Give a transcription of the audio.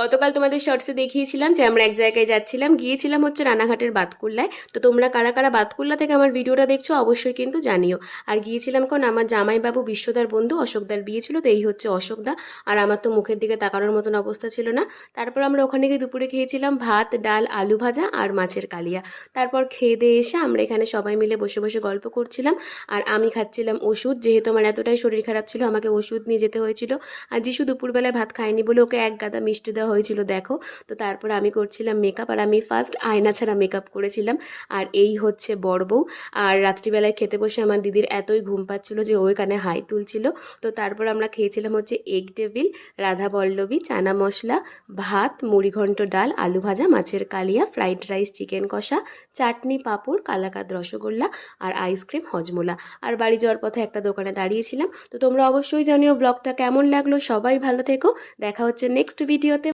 গতকাল তোমাদের শর্টসে দেখিয়েছিলাম যে আমরা এক জায়গায় যাচ্ছিলাম, গিয়েছিলাম হচ্ছে রানাঘাটের বাতকুল্লায়। তো তোমরা কারা কারা বাতকুল্লা থেকে আমার ভিডিওটা দেখছো অবশ্যই কিন্তু জানিও। আর গিয়েছিলাম কোন আমার জামাইবাবু বিশ্বদার বন্ধু অশোকদার বিয়ে ছিল, তো এই হচ্ছে অশোকদা। আর আমার তো মুখের দিকে তাকানোর মতন অবস্থা ছিল না। তারপর আমরা ওখানে গিয়ে দুপুরে খেয়েছিলাম ভাত, ডাল, আলু ভাজা আর মাছের কালিয়া। তারপর খেয়ে দিয়ে এসে আমরা এখানে সবাই মিলে বসে বসে গল্প করছিলাম। আর আমি খাচ্ছিলাম ওষুধ, যেহেতু আমার এতটাই শরীর খারাপ ছিল আমাকে ওষুধ নিয়ে যেতে হয়েছিল। আর যিশু দুপুরবেলায় ভাত খায়নি বলে ওকে এক গাদা মিষ্টি দেওয়া হয়েছিল দেখো। তো তারপর আমি করছিলাম মেকআপ, আর আমি ফার্স্ট আয়না ছাড়া মেকআপ করেছিলাম। আর এই হচ্ছে বড় বউ। আর রাত্রিবেলায় খেতে বসে আমার দিদির এতই ঘুম পাচ্ছিল যে ওইখানে হাই তুলছিল। তো তারপর আমরা খেয়েছিলাম হচ্ছে এগ টেবিল, রাধা পল্লবী, চানা মশলা, ভাত, মুড়িঘণ্ট, ডাল, আলু ভাজা, মাছের কালিয়া, ফ্রাইড রাইস, চিকেন কষা, চাটনি, পাঁপড়, কালাকাঁদ, রসগোল্লা আর আইসক্রিম, হজমোলা। আর বাড়ি যাওয়ার পথে একটা দোকানে দাঁড়িয়েছিলাম। তো তোমরা অবশ্যই জানিও ব্লগটা কেমন লাগলো। সবাই ভালো থেকো, দেখা হচ্ছে নেক্সট ভিডিওতে।